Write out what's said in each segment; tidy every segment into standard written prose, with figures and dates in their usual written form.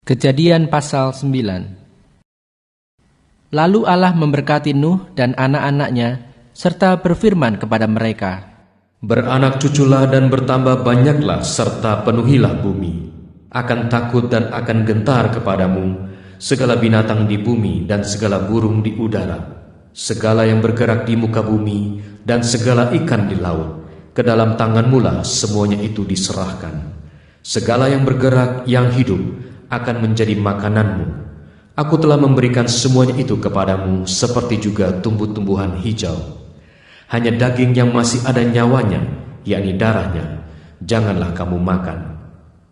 Kejadian pasal 9. Lalu Allah memberkati Nuh dan anak-anaknya, serta berfirman kepada mereka, "Beranak cuculah dan bertambah banyaklah, serta penuhilah bumi. Akan takut dan akan gentar kepadamu segala binatang di bumi dan segala burung di udara, segala yang bergerak di muka bumi dan segala ikan di laut. Ke dalam tanganmu lah semuanya itu diserahkan. Segala yang bergerak, yang hidup, akan menjadi makananmu. Aku telah memberikan semuanya itu kepadamu, seperti juga tumbuh-tumbuhan hijau. Hanya daging yang masih ada nyawanya, yakni darahnya, janganlah kamu makan.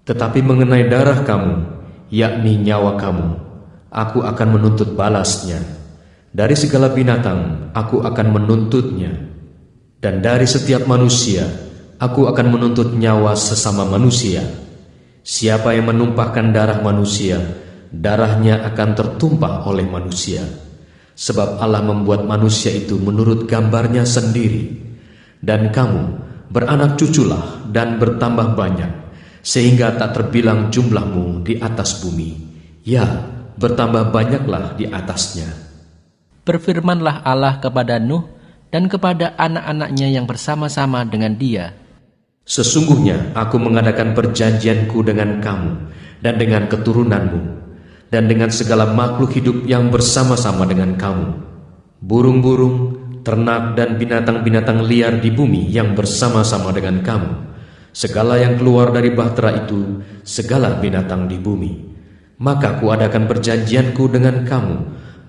Tetapi mengenai darah kamu, yakni nyawa kamu, aku akan menuntut balasnya. Dari segala binatang, aku akan menuntutnya. Dan dari setiap manusia, aku akan menuntut nyawa sesama manusia. Siapa yang menumpahkan darah manusia, darahnya akan tertumpah oleh manusia. Sebab Allah membuat manusia itu menurut gambarnya sendiri. Dan kamu beranak cuculah dan bertambah banyak, sehingga tak terbilang jumlahmu di atas bumi. Ya, bertambah banyaklah di atasnya." Berfirmanlah Allah kepada Nuh dan kepada anak-anaknya yang bersama-sama dengan dia, "Sesungguhnya aku mengadakan perjanjianku dengan kamu dan dengan keturunanmu, dan dengan segala makhluk hidup yang bersama-sama dengan kamu, burung-burung, ternak dan binatang-binatang liar di bumi yang bersama-sama dengan kamu, segala yang keluar dari bahtera itu, segala binatang di bumi. Maka kuadakan perjanjianku dengan kamu,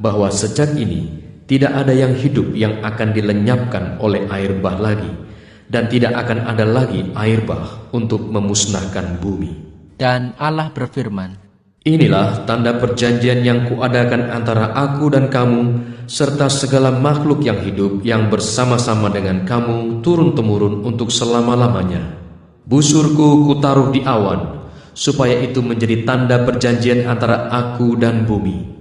bahwa sejak ini tidak ada yang hidup yang akan dilenyapkan oleh air bah lagi, dan tidak akan ada lagi air bah untuk memusnahkan bumi." Dan Allah berfirman, "Inilah tanda perjanjian yang kuadakan antara aku dan kamu, serta segala makhluk yang hidup yang bersama-sama dengan kamu turun-temurun untuk selama-lamanya. Busurku kutaruh di awan, supaya itu menjadi tanda perjanjian antara aku dan bumi.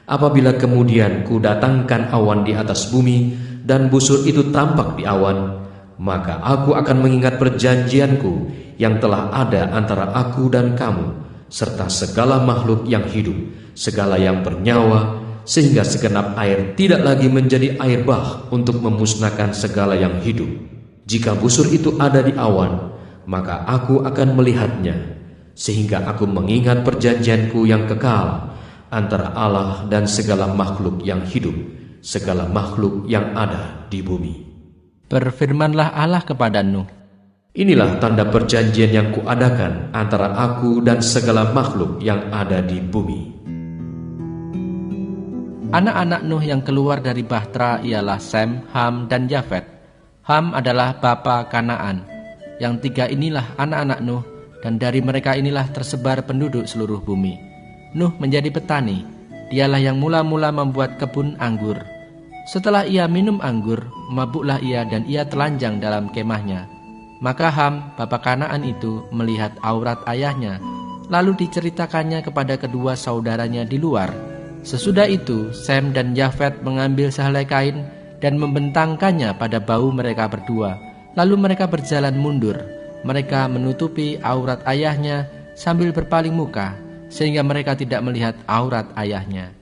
Apabila kemudian kudatangkan awan di atas bumi, dan busur itu tampak di awan, maka aku akan mengingat perjanjianku yang telah ada antara aku dan kamu, serta segala makhluk yang hidup, segala yang bernyawa, sehingga segenap air tidak lagi menjadi air bah untuk memusnahkan segala yang hidup. Jika busur itu ada di awan, maka aku akan melihatnya, sehingga aku mengingat perjanjianku yang kekal antara Allah dan segala makhluk yang hidup, segala makhluk yang ada di bumi." Berfirmanlah Allah kepada Nuh, "Inilah tanda perjanjian yang kuadakan antara aku dan segala makhluk yang ada di bumi." Anak-anak Nuh yang keluar dari bahtera ialah Sem, Ham, dan Yafet. Ham adalah bapa Kanaan. Yang tiga inilah anak-anak Nuh, dan dari mereka inilah tersebar penduduk seluruh bumi. Nuh menjadi petani. Dialah yang mula-mula membuat kebun anggur. Setelah ia minum anggur, mabuklah ia dan ia telanjang dalam kemahnya. Maka Ham, bapa Kanaan itu, melihat aurat ayahnya, lalu diceritakannya kepada kedua saudaranya di luar. Sesudah itu, Sem dan Yafet mengambil sehelai kain dan membentangkannya pada bahu mereka berdua. Lalu mereka berjalan mundur. Mereka menutupi aurat ayahnya sambil berpaling muka, sehingga mereka tidak melihat aurat ayahnya.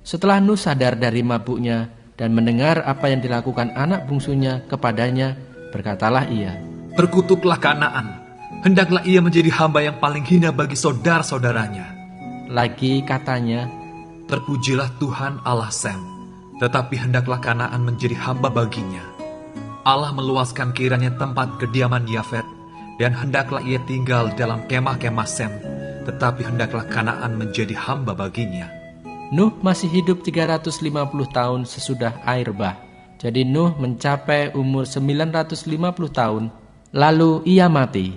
Setelah Nuh sadar dari mabuknya dan mendengar apa yang dilakukan anak bungsunya kepadanya, berkatalah ia, "Terkutuklah Kanaan, hendaklah ia menjadi hamba yang paling hina bagi saudara-saudaranya." Lagi katanya, "Terpujilah Tuhan Allah Sem, tetapi hendaklah Kanaan menjadi hamba baginya. Allah meluaskan kiranya tempat kediaman Yafet, dan hendaklah ia tinggal dalam kemah-kemah Sem, tetapi hendaklah Kanaan menjadi hamba baginya." Nuh masih hidup 350 tahun sesudah air bah. Jadi Nuh mencapai umur 950 tahun, lalu ia mati.